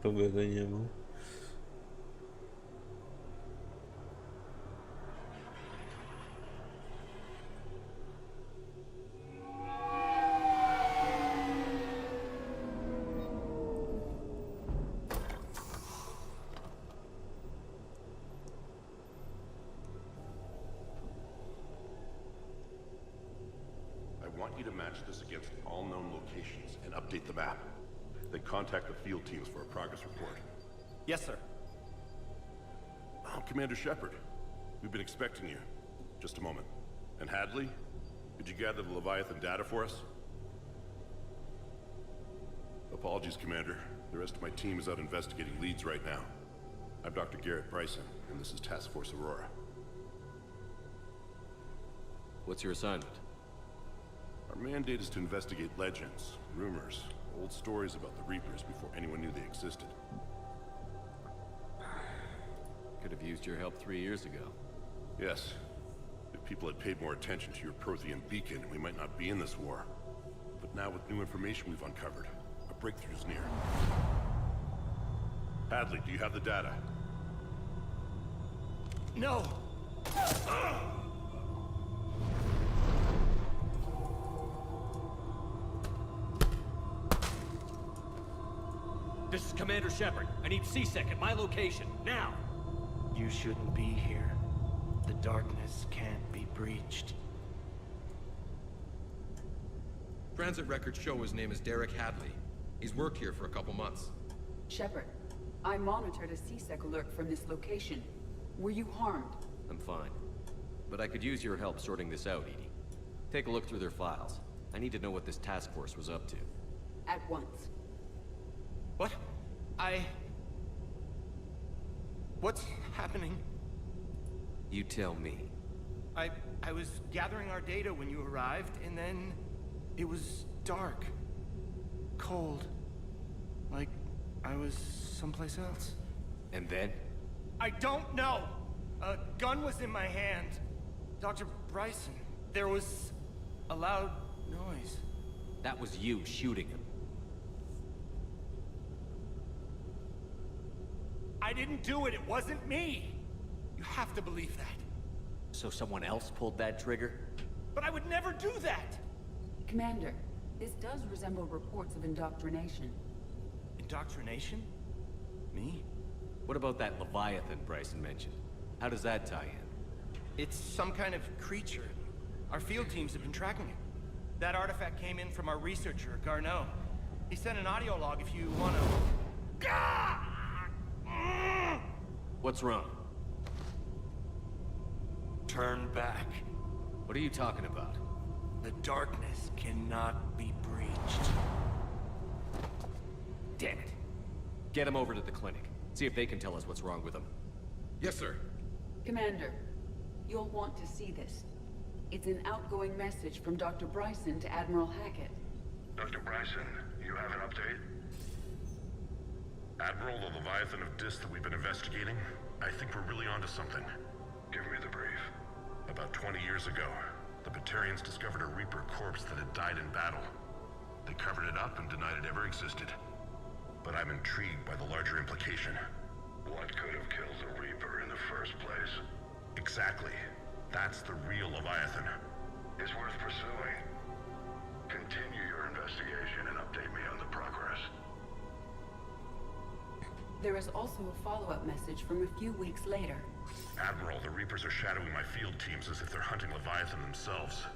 Kto by to nie był. I want you to match this against all known locations and update the map. Then contact the field teams for a progress report. Yes, sir. I'm Commander Shepard. We've been expecting you. Just a moment. And Hadley, did you gather the Leviathan data for us? Apologies, Commander. The rest of my team is out investigating leads right now. I'm Dr. Garrett Bryson, and this is Task Force Aurora. What's your assignment? Our mandate is to investigate legends, rumors, old stories about the Reapers before anyone knew they existed. Could have used your help 3 years ago. Yes. If people had paid more attention to your Prothean beacon, we might not be in this war. But now with new information we've uncovered, a breakthrough's near. Hadley, do you have the data? No! This is Commander Shepard. I need C-Sec at my location, now! You shouldn't be here. The darkness can't be breached. Transit records show his name is Derek Hadley. He's worked here for a couple months. Shepard, I monitored a C-Sec alert from this location. Were you harmed? I'm fine. But I could use your help sorting this out, Edie. Take a look through their files. I need to know what this task force was up to. At once. What? What's happening? You tell me. I was gathering our data when you arrived, and then it was dark. Cold. Like I was someplace else. And then? I don't know! A gun was in my hand. Dr. Bryson, there was a loud noise. That was you shooting him. I didn't do it, it wasn't me! You have to believe that. So someone else pulled that trigger? But I would never do that! Commander, this does resemble reports of indoctrination. Indoctrination? Me? What about that Leviathan Bryson mentioned? How does that tie in? It's some kind of creature. Our field teams have been tracking it. That artifact came in from our researcher, Garneau. He sent an audio log if you wanna... What's wrong? Turn back. What are you talking about? The darkness cannot be breached. Damn it. Get him over to the clinic. See if they can tell us what's wrong with him. Yes, sir. Commander, you'll want to see this. It's an outgoing message from Dr. Bryson to Admiral Hackett. Dr. Bryson, you have an update? Admiral, the Leviathan of Dis that we've been investigating, I think we're really onto something. Give me the brief. About 20 years ago, the Batarians discovered a Reaper corpse that had died in battle. They covered it up and denied it ever existed. But I'm intrigued by the larger implication. What could have killed the Reaper in the first place? Exactly. That's the real Leviathan. It's worth pursuing. Continue your investigation and update me on the progress. There is also a follow-up message from a few weeks later. Admiral, the Reapers are shadowing my field teams as if they're hunting Leviathan themselves.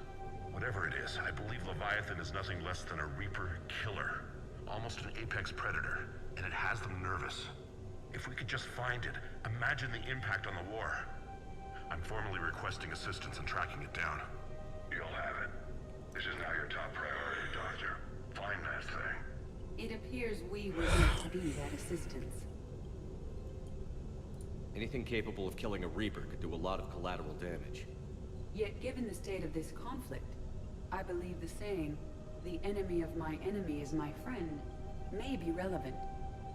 Whatever it is, I believe Leviathan is nothing less than a Reaper killer. Almost an apex predator, and it has them nervous. If we could just find it, imagine the impact on the war. I'm formally requesting assistance in tracking it down. You'll have it. This is now your top priority, Doctor. Find that thing. It appears we were meant to be that assistance. Anything capable of killing a Reaper could do a lot of collateral damage. Yet given the state of this conflict, I believe the saying, "The enemy of my enemy is my friend," may be relevant.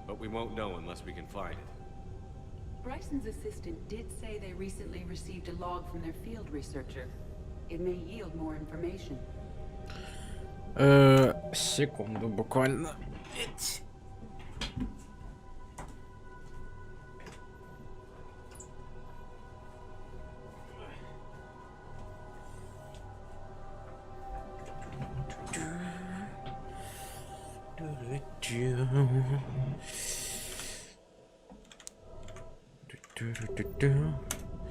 But we won't know unless we can find it. Bryson's assistant did say they recently received a log from their field researcher. It may yield more information. Секунду, буквально.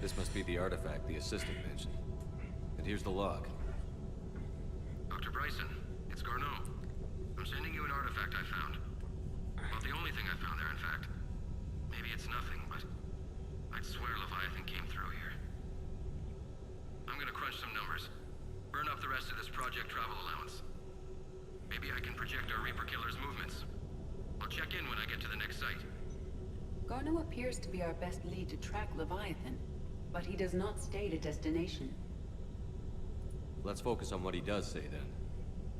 This must be the artifact the assistant mentioned. And here's the log. Dr. Bryson, it's Garneau. I'm sending you an artifact I found. Well, the only thing I found there, in fact. Maybe it's nothing, but I'd swear Leviathan came through here. I'm gonna crunch some numbers. Burn up the rest of this project travel allowance. Maybe I can project our Reaper Killer's movements. I'll check in when I get to the next site. Garneau appears to be our best lead to track Leviathan, but he does not state a destination. Let's focus on what he does say then.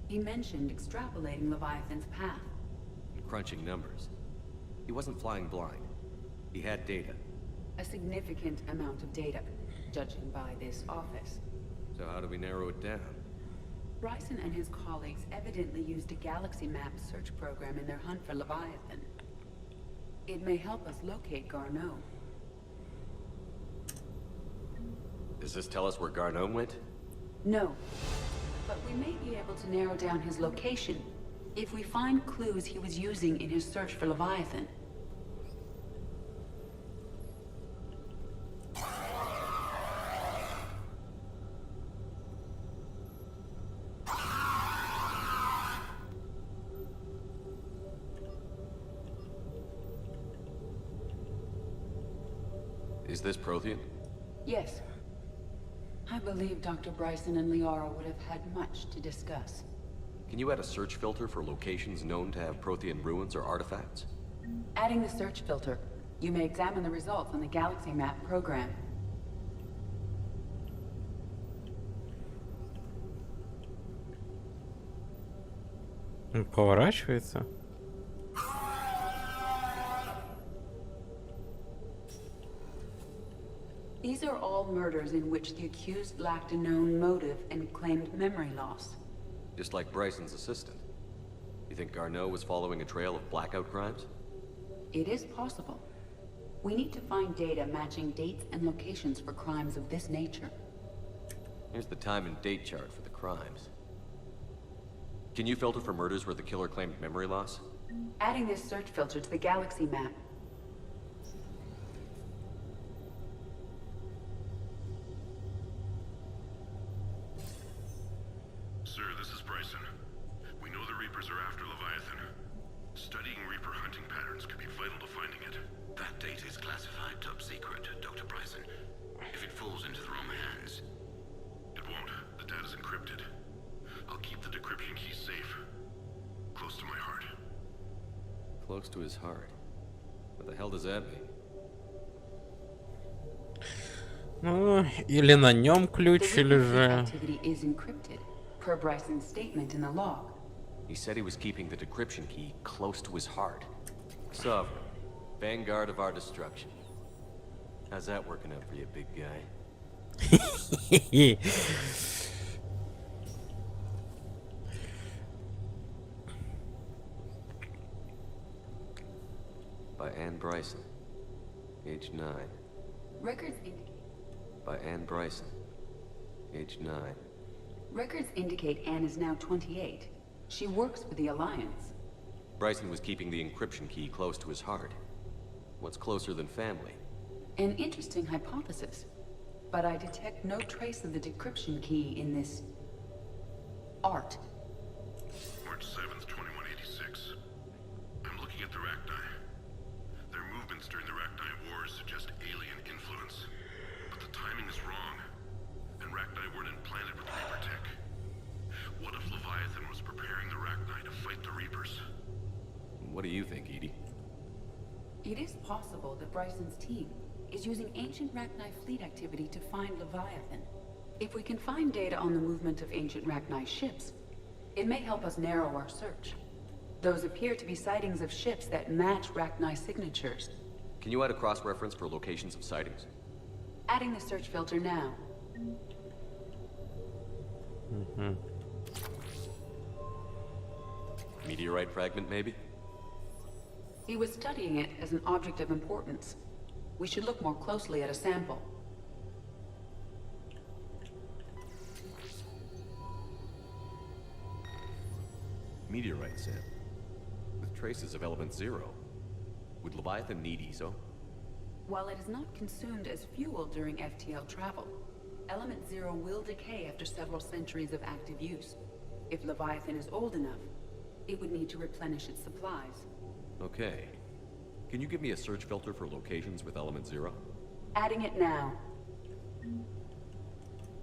He mentioned extrapolating Leviathan's path. And crunching numbers. He wasn't flying blind. He had data. A significant amount of data, judging by this office. So how do we narrow it down? Bryson and his colleagues evidently used a galaxy map search program in their hunt for Leviathan. It may help us locate Garneau. Does this tell us where Garneau went? No, but we may be able to narrow down his location if we find clues he was using in his search for Leviathan. Is this Prothean? Yes. I believe Dr. Bryson and Liara would have had much to discuss. Can you add a search filter for locations known to have Prothean ruins or artifacts? Adding the search filter, you may examine the results on the galaxy map program. Поворачивается. These are all murders in which the accused lacked a known motive and claimed memory loss. Just like Bryson's assistant. You think Garneau was following a trail of blackout crimes? It is possible. We need to find data matching dates and locations for crimes of this nature. Here's the time and date chart for the crimes. Can you filter for murders where the killer claimed memory loss? Adding this search filter to the galaxy map. Sir, this is Bryson. We know the Reapers are after Leviathan. Studying Reaper hunting patterns could be vital to finding it. That data is classified top secret, Dr. Bryson. If it falls into the wrong hands... It won't. The data's encrypted. I'll keep the decryption key safe. Close to my heart. Close to his heart. What the hell does that mean? Ну, или на нем ключ, The или Reaper же... activity is encrypted, per Bryson's statement in the log. He said he was keeping the decryption key close to his heart. Sovereign, vanguard of our destruction. How's that working out for you, big guy? By Anne Bryson, age 9. Records indicate By Anne Bryson, age 9. Records indicate Anne is now 28. She works for the Alliance. Bryson was keeping the encryption key close to his heart. What's closer than family? An interesting hypothesis. But I detect no trace of the decryption key in this... art. March 7th, 2186. I'm looking at the Rachni. Their movements during the Rachni Wars suggest alien influence. But the timing is wrong. And Rachni weren't implanted with Reaper tech. What if Leviathan was preparing the Rachni to fight the Reapers? What do you think, Edie? It is possible that Bryson's team is using ancient Rachni fleet activity to find Leviathan. If we can find data on the movement of ancient Rachni ships, it may help us narrow our search. Those appear to be sightings of ships that match Rachni signatures. Can you add a cross-reference for locations of sightings? Adding the search filter now. Meteorite fragment, maybe? He was studying it as an object of importance. We should look more closely at a sample. Meteorite sample. With traces of element 0. Would Leviathan need ESO? While it is not consumed as fuel during FTL travel, Element Zero will decay after several centuries of active use. If Leviathan is old enough, it would need to replenish its supplies. Okay. Can you give me a search filter for locations with Element Zero? Adding it now.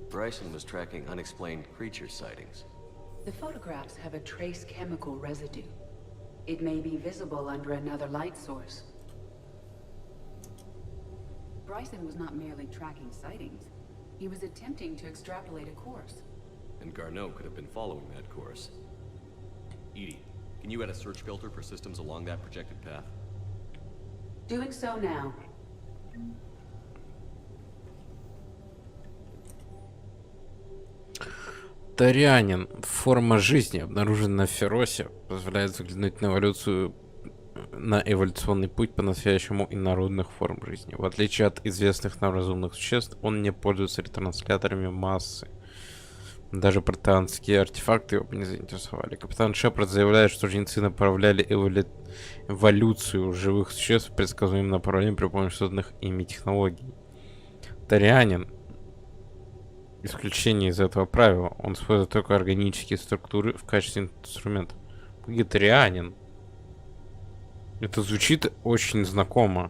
Bryson was tracking unexplained creature sightings. The photographs have a trace chemical residue. It may be visible under another light source. Bryson was not merely tracking sightings. He was attempting to extrapolate a course. And Garneau could have been following that course. Edie, can you add a search filter for systems along that projected path? Doing so now. Тарианин. Форма жизни, обнаружена на Феросе, позволяет взглянуть на эволюцию, на эволюционный путь по-настоящему инородных форм жизни. В отличие от известных нам разумных существ, он не пользуется ретрансляторами массы. Даже протеанские артефакты его бы не заинтересовали. Капитан Шепард заявляет, что жнецы направляли эволюцию живых существ в предсказуемом направлении при помощи созданных ими технологий. Тарианин. Исключение из этого правила. Он использует только органические структуры в качестве инструмента. Вегетарианин. Это звучит очень знакомо.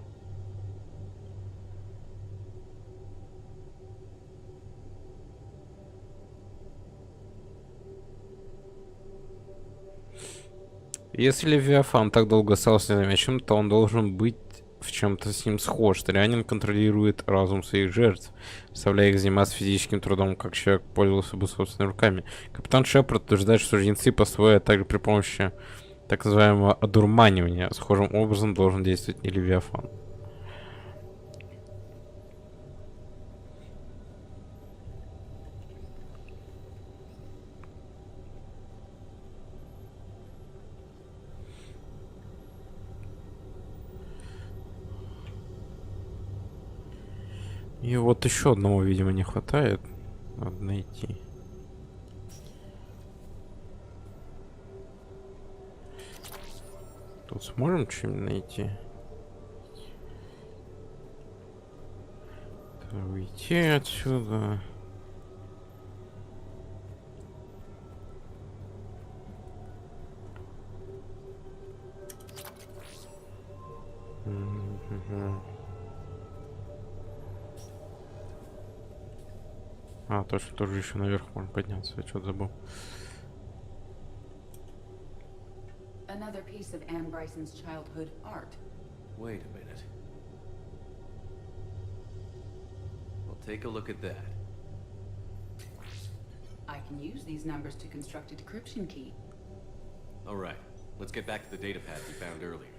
Если Левиафан так долго остался незамеченным, то он должен быть в чем-то с ним схож. Тарианин контролирует разум своих жертв, заставляя их заниматься физическим трудом, как человек пользовался бы собственными руками. Капитан Шепард утверждает, что жнецы построят также при помощи так называемого одурманивания. Схожим образом должен действовать и Левиафан. И вот еще одного, видимо, не хватает. Надо найти. Тут сможем что-нибудь найти? Уйти отсюда. А, точно, тоже еще наверх можно подняться. Я что-то забыл. Another piece of Anne Bryson's childhood art. Wait a minute. Well, take a look at that. I can use these numbers to construct a decryption key. All right, let's get back to the data pad we found earlier.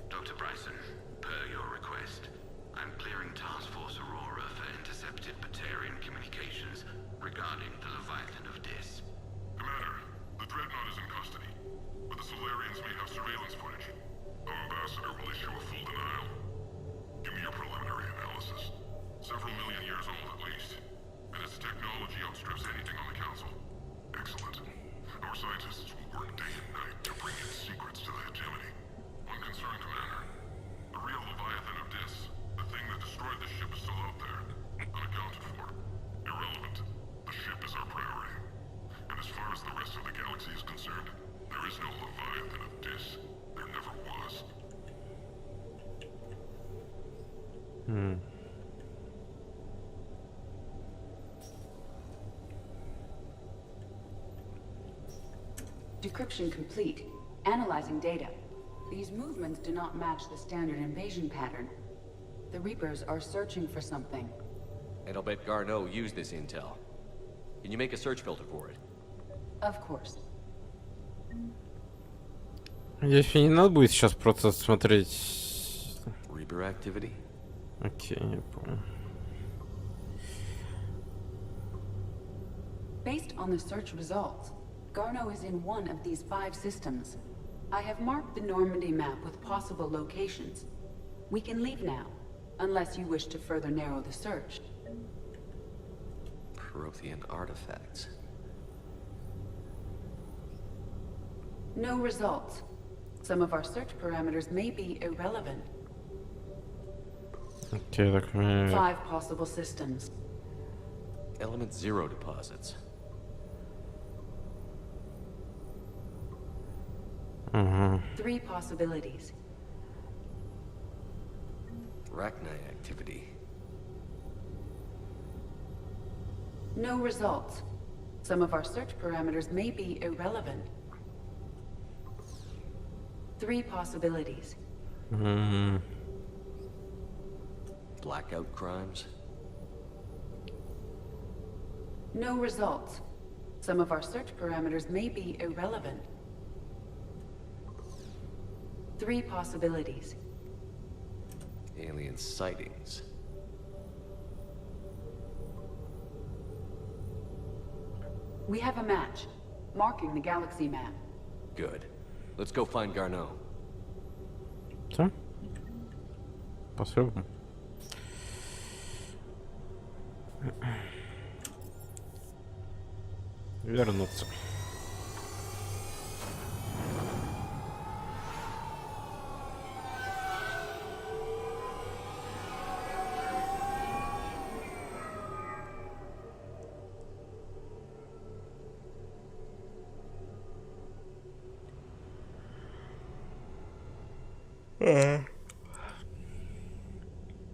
Dr. Bryson, per your request, I'm clearing Task Force Aurora for intercepted Batarian communications regarding the Leviathan of Dis. Commander, the Dreadnought is in custody, but the Solarians may have surveillance footage. Our ambassador will issue a full denial. Give me your preliminary analysis. Several million years old at least, and its technology outstrips anything on the Council. Excellent. Our scientists will work day and night to bring its secrets to the hegemony. One concern, Commander. The real Leviathan of Dis, the thing that destroyed the ship, is still out there, unaccounted for. Irrelevant. The ship is our priority. And as far as the rest of the galaxy is concerned, there is no Leviathan of Dis. There never was. Decryption complete. Analyzing data. These movements do not match the standard invasion pattern. The Reapers are searching for something. And I'll bet Garneau used this intel. Can you make a search filter for it? Of course. Надеюсь, мне не надо будет сейчас просто смотреть. Reaper activity? Окей, я понял. Based on the search results, Garneau is in one of these 5 systems. I have marked the Normandy map with possible locations. We can leave now, unless you wish to further narrow the search. Prothean artifacts. No results. Some of our search parameters may be irrelevant. Окей, так мы... 5 possible systems. Element zero deposits. Ага. 3 possibilities. Rachni activity. No results. Some of our search parameters may be irrelevant. 3 possibilities. М, Blackout crimes. No results. Some of our search parameters may be irrelevant. 3 possibilities. Alien sightings. We have a match, marking the galaxy map. Good. Let's go find Garneau. Всё? Посмотрим. Вернуться.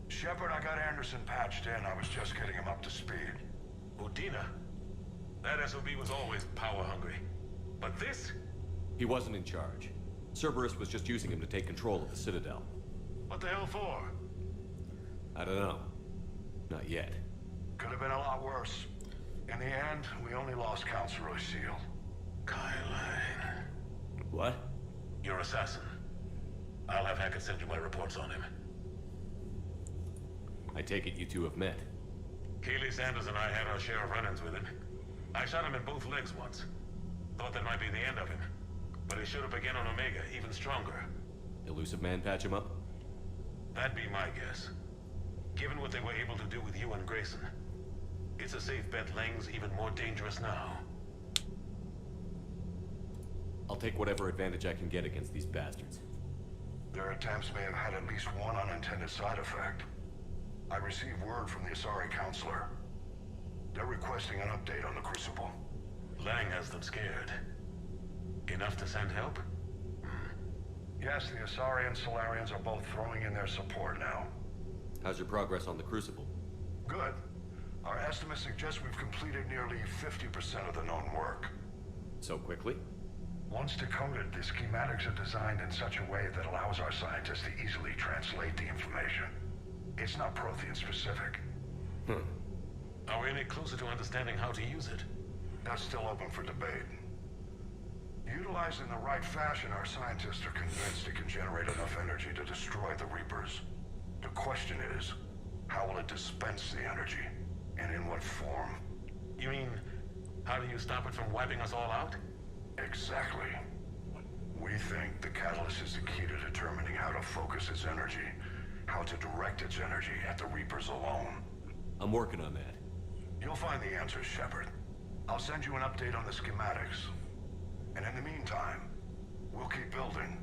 Shepard, I got Anderson patched in. I was just getting him up to speed. Udina? That SOB was always power hungry. But this? He wasn't in charge. Cerberus was just using him to take control of the Citadel. What the hell for? I don't know. Not yet. Could have been a lot worse. In the end, we only lost Councilor Seal. Kylan. What? Your assassin. I'll have Hackett send you my reports on him. I take it you two have met. Keely Sanders and I had our share of run-ins with him. I shot him in both legs once. Thought that might be the end of him. But he showed up again on Omega, even stronger. Elusive man patch him up? That'd be my guess. Given what they were able to do with you and Grayson. It's a safe bet Lang's even more dangerous now. I'll take whatever advantage I can get against these bastards. Their attempts may have had at least one unintended side effect. I received word from the Asari Counselor. They're requesting an update on the Crucible. Lang has them scared. Enough to send help? Yes, the Asari and Solarians are both throwing in their support now. How's your progress on the Crucible? Good. Our estimates suggest we've completed nearly 50% of the known work. So quickly? Once decoded, the schematics are designed in such a way that allows our scientists to easily translate the information. It's not Prothean specific. Are we any closer to understanding how to use it? That's still open for debate. Utilized in the right fashion, our scientists are convinced it can generate enough energy to destroy the Reapers. The question is, how will it dispense the energy? And in what form? You mean, how do you stop it from wiping us all out? Exactly. We think the catalyst is the key to determining how to focus its energy, how to direct its energy at the Reapers alone. I'm working on that. You'll find the answers, Shepard. I'll send you an update on the schematics. And in the meantime, we'll keep building.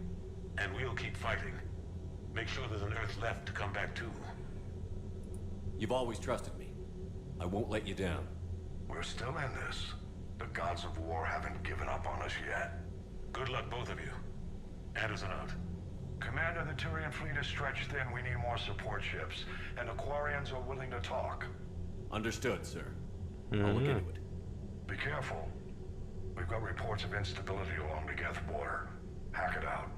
And we'll keep fighting. Make sure there's an Earth left to come back to. You've always trusted me. I won't let you down. We're still in this. The gods of war haven't given up on us yet. Good luck, both of you. Anderson out. Commander, the Turian fleet is stretched thin. We need more support ships. And the Quarians are willing to talk. Understood, sir. I'll look into it. Be careful. We've got reports of instability along the Geth border. Hack it out.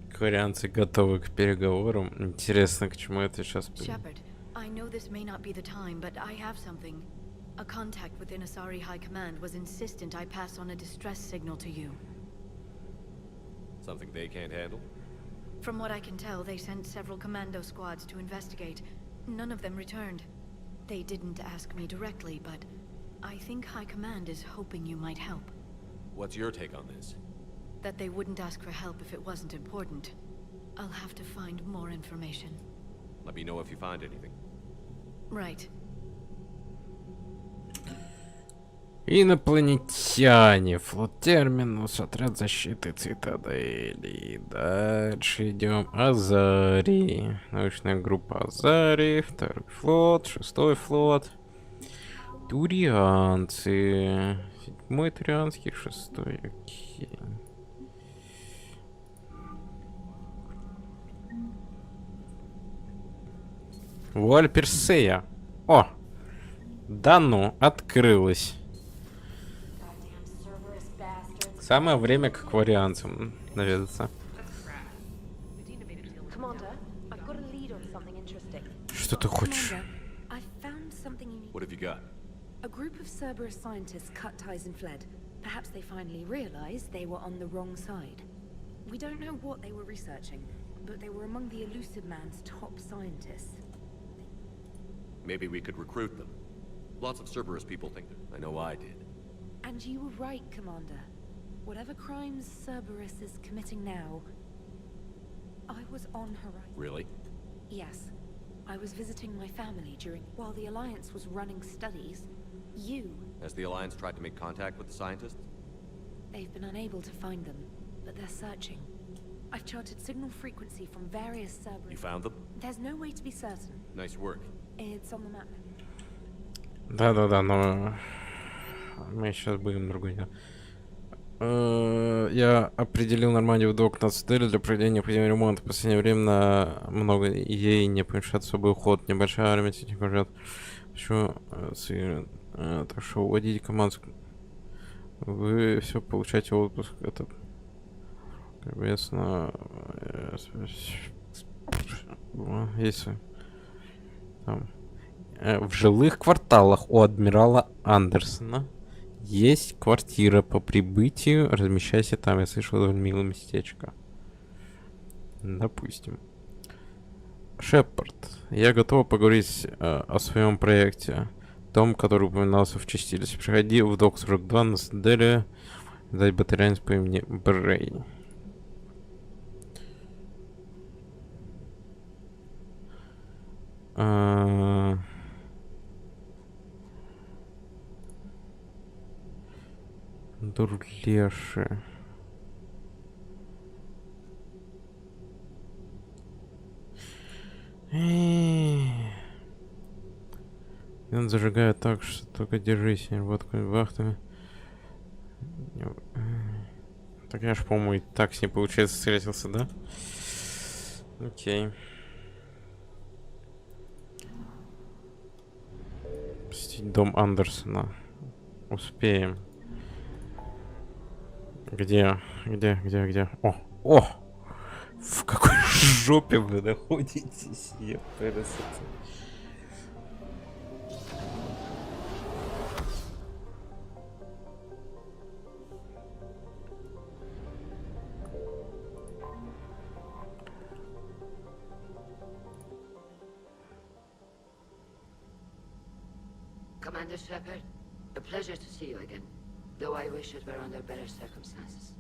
Корианцы готовы к переговорам. Интересно, к чему это сейчас приведет. Shepard, I know this may not be the time, but I have something. A contact within Asari High Command was insistent I pass on a distress signal to you. Something they can't handle? From what I can tell, they sent several commando squads to investigate. None of them returned. They didn't ask me directly, but I think High Command is hoping you might help. What's your take on this? That they wouldn't ask for help if it wasn't important. I'll have to find more information. Let me know if you find anything. Right. Инопланетяне, флот Терминус, отряд защиты цитадели. Дальше идем. Азари. Научная группа Азари. Второй флот, шестой флот. Турианцы. Седьмой турианский, шестой. Окей. Вуаль Персея. О! Да ну, открылась. Самое время к акварианцам наведаться. Что ты хочешь? I found something unique. What have you got? A group of Cerberus scientists cut ties and fled. Perhaps they finally realized they were on the wrong side. We don't know what they were researching, but they were among the Elusive Man's top scientists. Maybe we could recruit them. Lots of Cerberus people think that. I know I did. And you were right, Commander. Whatever crimes Cerberus is committing now, I was on Horizon. Really? Yes. I was visiting my family while the Alliance was running studies. You... Has the Alliance tried to make contact with the scientists? They've been unable to find them, but they're searching. I've charted signal frequency from various Cerberus... You found them? There's no way to be certain. Nice work. It's on the map. Да-да-да, но мы сейчас будем другое дело. Я определил Нормандию в док на цитадели для проведения необходимого ремонта. В последнее время много ей не помешает особый уход. Небольшая армия техников ждет. Так что уводите команду. Вы все получаете отпуск. Это, соответственно, если там в жилых кварталах у адмирала Андерсона есть квартира. По прибытию размещайся там. Я слышал, довольно милое местечко. Допустим. Шепард. Я готов поговорить о своем проекте. Том, который упоминался в чистилище. Приходи в док 42 на цитадели. Дать батальонец по имени Брей. Дурлеши. Он зажигает так, что только держись, вот вахтами. Так я ж, по-моему, и так с ней, получается, встретился, да? Окей. Посетить дом Андерсона. Успеем. Где? О! В какой жопе вы находитесь? Commander Shepard, a pleasure to see you again. Though I wish it were under better circumstances.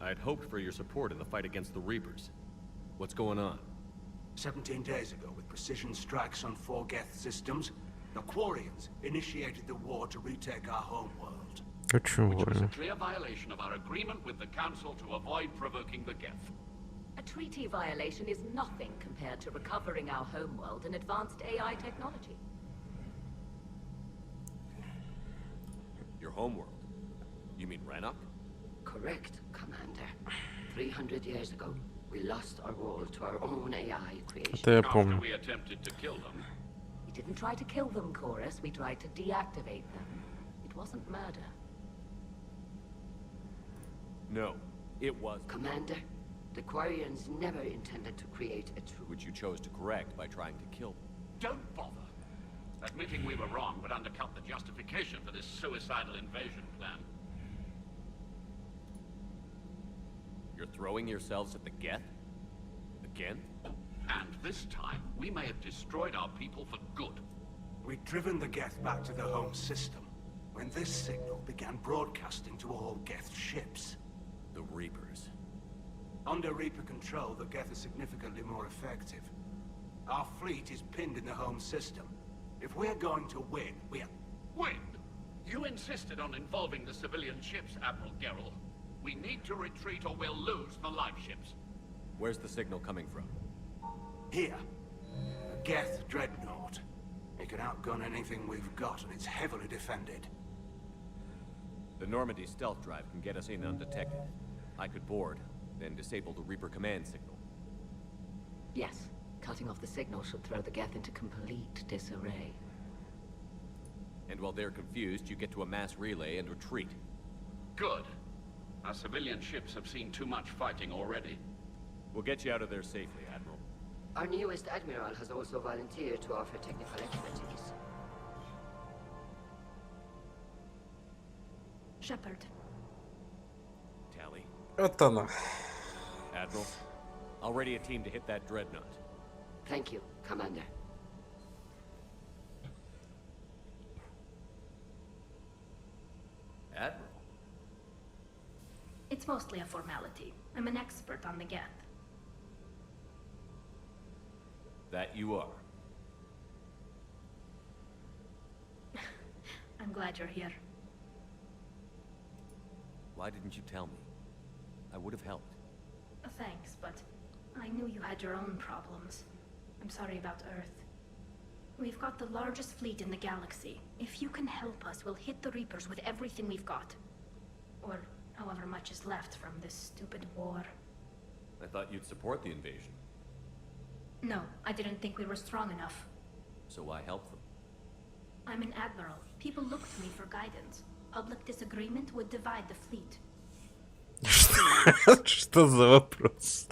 I'd hoped for your support in the fight against the Reapers. What's going on? 17 days ago, with precision strikes on 4 Geth systems, the Quarians initiated the war to retake our homeworld. Which was a clear violation of our agreement with the Council to avoid provoking the Geth. A treaty violation is nothing compared to recovering our homeworld and advanced AI technology. Your homeworld? You mean Rannoch? Correct, Commander. 300 years ago, we lost our world to our own AI creation. After we attempted to kill them. We didn't try to kill them, Chorus. We tried to deactivate them. It wasn't murder. No, it was. Commander, the Quarians never intended to create a true... Which you chose to correct by trying to kill them. Don't bother. Admitting we were wrong would undercut the justification for this suicidal invasion plan. You're throwing yourselves at the Geth? Again? And this time, we may have destroyed our people for good. We'd driven the Geth back to the home system, when this signal began broadcasting to all Geth ships. The Reapers. Under Reaper control, the Geth are significantly more effective. Our fleet is pinned in the home system. If we're going to win, Win? You insisted on involving the civilian ships, Admiral Gerrel. We need to retreat or we'll lose the live ships. Where's the signal coming from? Here. A Geth dreadnought. It can outgun anything we've got, and it's heavily defended. The Normandy stealth drive can get us in undetected. I could board, then disable the Reaper command signal. Yes. Cutting off the signal should throw the Geth into complete disarray. And while they're confused, you get to a mass relay and retreat. Good. Our civilian ships have seen too much fighting already. We'll get you out of there safely, Admiral. Our newest Admiral has also volunteered to offer technical expertise. Shepard. Tally. Вот оно. Admiral, I'll ready a team to hit that dreadnought. Thank you, Commander. Admiral? It's mostly a formality. I'm an expert on the Geth. That you are. I'm glad you're here. Why didn't you tell me? I would have helped. Thanks, but I knew you had your own problems. I'm sorry about Earth. We've got the largest fleet in the galaxy. If you can help us, we'll hit the Reapers with everything we've got. Or however much is left from this stupid war. I thought you'd support the invasion. No, I didn't think we were strong enough. So why help them? I'm an admiral. People look to me for guidance. Public disagreement would divide the fleet. Что за вопрос?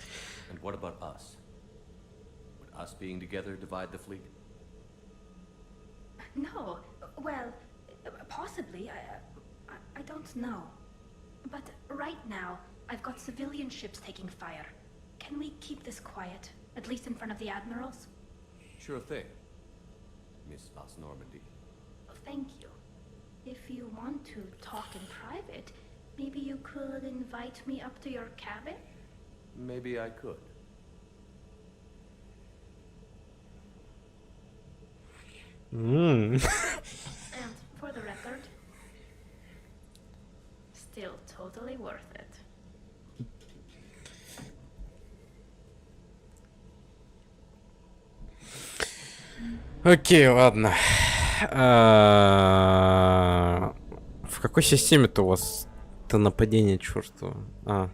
And what about us? Would us being together divide the fleet? No. Well, possibly. I don't know. But right now, I've got civilian ships taking fire. Can we keep this quiet? At least in front of the admirals? Sure thing, Miss Vas Normandy. Thank you. If you want to talk in private, maybe you could invite me up to your cabin? Maybe I could. And for the record, still totally worth it. Окей, ладно. В какой системе-то у вас это нападение чёртово?